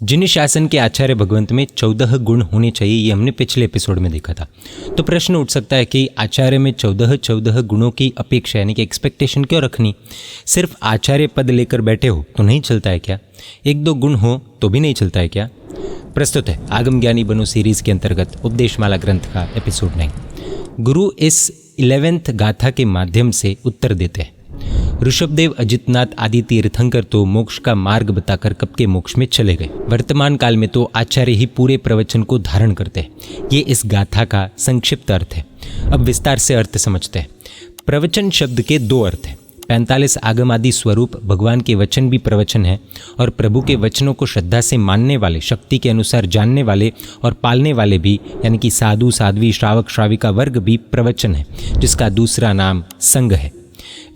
जिन शासन के आचार्य भगवंत में 14 गुण होने चाहिए, ये हमने पिछले एपिसोड में देखा था। तो प्रश्न उठ सकता है कि आचार्य में 14 गुणों की अपेक्षा यानी कि एक्सपेक्टेशन क्यों रखनी? सिर्फ आचार्य पद लेकर बैठे हो तो नहीं चलता है क्या? 1-2 गुण हो तो भी नहीं चलता है क्या? प्रस्तुत है आगम ज्ञानी बनो सीरीज के अंतर्गत उपदेशमाला ग्रंथ का एपिसोड 9। गुरु इस 11th गाथा के माध्यम से उत्तर देते हैं। ऋषभदेव, अजितनाथ आदि तीर्थंकर तो मोक्ष का मार्ग बताकर कब के मोक्ष में चले गए। वर्तमान काल में तो आचार्य ही पूरे प्रवचन को धारण करते हैं। ये इस गाथा का संक्षिप्त अर्थ है। अब विस्तार से अर्थ समझते हैं। प्रवचन शब्द के 2 अर्थ हैं। 45 आगम आदि स्वरूप भगवान के वचन भी प्रवचन है और प्रभु के वचनों को श्रद्धा से मानने वाले, शक्ति के अनुसार जानने वाले और पालने वाले भी यानी कि साधु साध्वी श्रावक श्राविका वर्ग भी प्रवचन है, जिसका दूसरा नाम संघ है।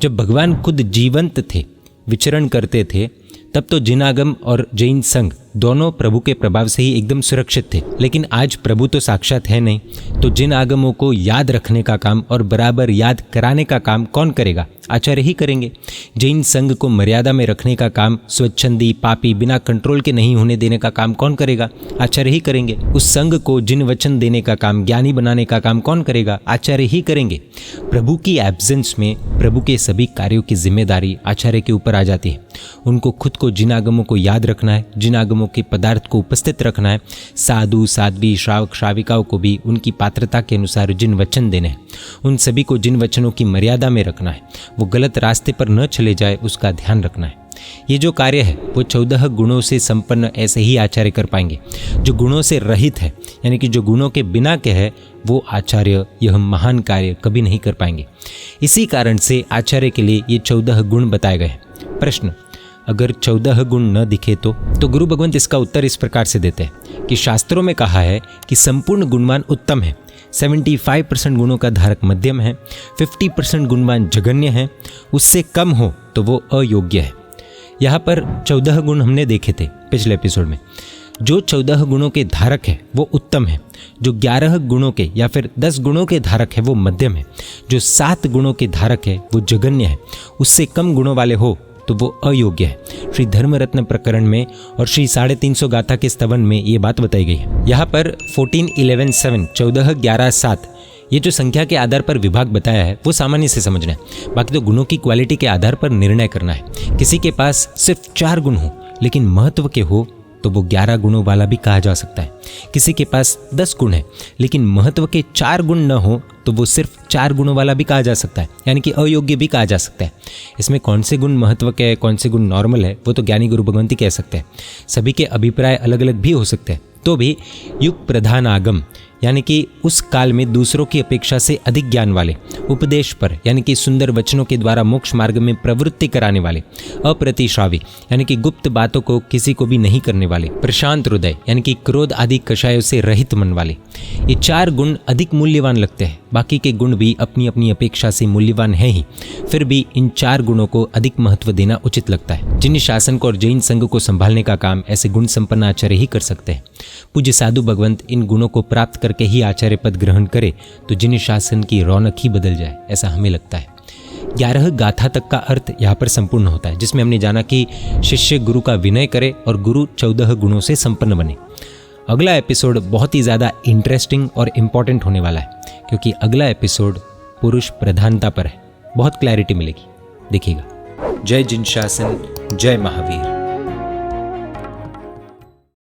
जब भगवान खुद जीवंत थे, विचरण करते थे, तब तो जिनागम और जैन संघ दोनों प्रभु के प्रभाव से ही एकदम सुरक्षित थे। लेकिन आज प्रभु तो साक्षात है नहीं, तो जिन आगमों को याद रखने का काम और बराबर याद कराने का काम कौन करेगा? आचार्य ही करेंगे। जैन संघ को मर्यादा में रखने का काम, स्वच्छंदी पापी बिना कंट्रोल के नहीं होने देने का काम कौन करेगा? आचार्य ही करेंगे। उस संघ को जिन वचन देने का काम, ज्ञानी बनाने का काम कौन करेगा? आचार्य ही करेंगे। प्रभु की एब्सेंस में प्रभु के सभी कार्यों की जिम्मेदारी आचार्य के ऊपर आ जाती है। उनको खुद को जिन आगमों को याद रखना है, जिन आगमों के पदार्थ को उपस्थित रखना है, साधु साध्वी श्रावक श्राविकाओं को भी उनकी पात्रता के अनुसार जिन वचन देने हैं, उन सभी को जिन वचनों की मर्यादा में रखना है, वो गलत रास्ते पर न चले जाए उसका ध्यान रखना है। ये जो कार्य है वो 14 गुणों से संपन्न ऐसे ही आचार्य कर पाएंगे। जो गुणों से रहित है यानी कि जो गुणों के बिना के है, वो आचार्य यह महान कार्य कभी नहीं कर पाएंगे। इसी कारण से आचार्य के लिए ये 14 गुण बताए गए हैं। प्रश्न, अगर 14 गुण न दिखे तो गुरु भगवंत इसका उत्तर इस प्रकार से देते हैं कि शास्त्रों में कहा है कि संपूर्ण गुणवान उत्तम है, 75% गुणों का धारक मध्यम है, 50% गुणवान जघन्य है, उससे कम हो तो वो अयोग्य है। यहाँ पर 14 गुण हमने देखे थे पिछले एपिसोड में। जो 14 गुणों के धारक है वो उत्तम है, जो 11 गुणों के या फिर 10 गुणों के धारक है वो मध्यम है, जो 7 गुणों के धारक है वो जघन्य है, उससे कम गुणों वाले हो तो वो अयोग्य है। श्री धर्मरत्न प्रकरण में और श्री 350 गाथा के स्तवन में ये बात बताई गई है। यहाँ पर 14, 11, 7, 14, 11, 7 ये जो संख्या के आधार पर विभाग बताया है वो सामान्य से समझना है। बाकी तो गुणों की क्वालिटी के आधार पर निर्णय करना है। किसी के पास सिर्फ 4 गुण हो लेकिन महत्व के हो तो वो 11 गुणों वाला भी कहा जा सकता है। किसी के पास 10 गुण है लेकिन महत्व के 4 गुण न हो तो वो सिर्फ 4 गुणों वाला भी कहा जा सकता है, यानी कि अयोग्य भी कहा जा सकता है। इसमें कौन से गुण महत्व के है, कौन से गुण नॉर्मल है, वो तो ज्ञानी गुरु भगवंत ही कह सकते हैं। सभी के अभिप्राय अलग अलग भी हो सकते हैं। तो भी युग प्रधान आगम यानी कि उस काल में दूसरों की अपेक्षा से अधिक ज्ञान वाले, उपदेश पर यानी कि सुंदर वचनों के द्वारा मोक्ष मार्ग में प्रवृत्ति कराने वाले, अप्रतिश्रावी यानी कि गुप्त बातों को किसी को भी नहीं करने वाले, प्रशांत हृदय यानी कि क्रोध आदि कषायों से रहित मन वाले, ये 4 गुण अधिक मूल्यवान लगते हैं। बाकी के गुण भी अपनी अपनी अपेक्षा से मूल्यवान है ही, फिर भी इन 4 गुणों को अधिक महत्व देना उचित लगता है। जिन शासन को और जैन संघ को संभालने का काम ऐसे गुण संपन्न आचार्य ही कर सकते हैं। पूज्य साधु भगवंत इन गुणों को प्राप्त करके ही आचार्य पद ग्रहण करे तो जिन शासन की रौनक ही बदल जाए, ऐसा हमें लगता है। 11 गाथा तक का अर्थ यहाँ पर संपूर्ण होता है, जिसमें हमने जाना कि शिष्य गुरु का विनय करे और गुरु 14 गुणों से संपन्न बने। अगला एपिसोड बहुत ही ज़्यादा इंटरेस्टिंग और इम्पॉर्टेंट होने वाला है, क्योंकि अगला एपिसोड पुरुष प्रधानता पर है। बहुत क्लैरिटी मिलेगी, देखिएगा। जय जिन शासन, जय महावीर।